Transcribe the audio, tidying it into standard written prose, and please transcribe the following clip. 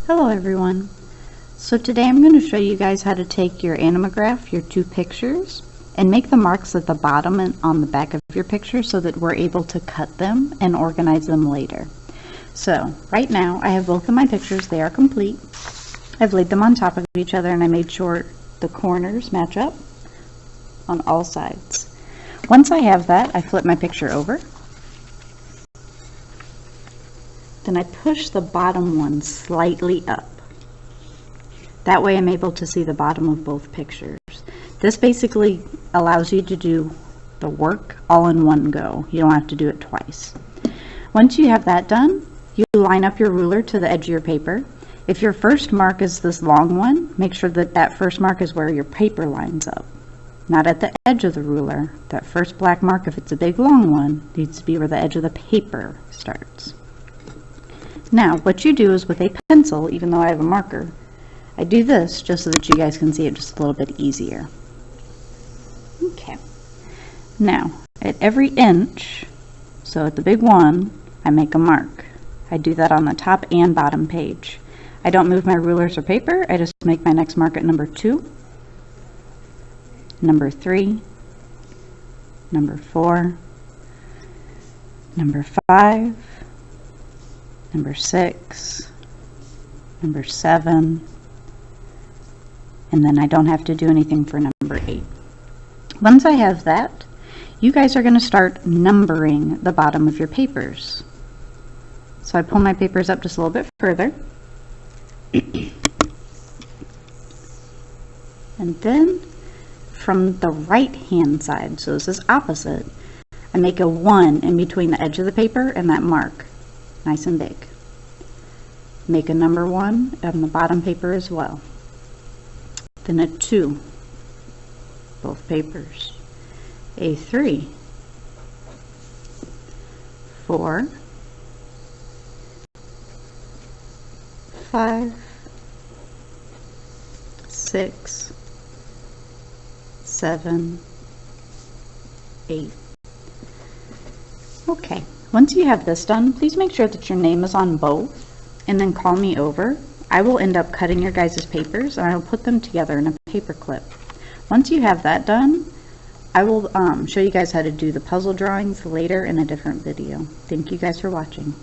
Hello everyone. So today I'm going to show you guys how to take your Agamograph, your two pictures, and make the marks at the bottom and on the back of your picture so that we're able to cut them and organize them later. So right now I have both of my pictures. They are complete. I've laid them on top of each other and I made sure the corners match up on all sides. Once I have that, I flip my picture over. Then I push the bottom one slightly up. That way I'm able to see the bottom of both pictures. This basically allows you to do the work all in one go. You don't have to do it twice. Once you have that done, you line up your ruler to the edge of your paper. If your first mark is this long one, make sure that that first mark is where your paper lines up, not at the edge of the ruler. That first black mark, if it's a big long one, needs to be where the edge of the paper starts. Now, what you do is with a pencil, even though I have a marker, I do this just so that you guys can see it just a little bit easier. Okay. Now, at every inch, so at the big one, I make a mark. I do that on the top and bottom page. I don't move my rulers or paper, I just make my next mark at number 2, number 3, number 4, number 5, number 6, number 7, and then I don't have to do anything for number 8. Once I have that, you guys are going to start numbering the bottom of your papers. So I pull my papers up just a little bit further. And then from the right hand side, so this is opposite, I make a 1 in between the edge of the paper and that mark. Nice and big. Make a number 1 on the bottom paper as well. Then a 2, both papers. A 3, 4, 5, 6, 7, 8. Okay. Once you have this done, please make sure that your name is on both and then call me over. I will end up cutting your guys' papers and I will put them together in a paper clip. Once you have that done, I will show you guys how to do the puzzle drawings later in a different video. Thank you guys for watching.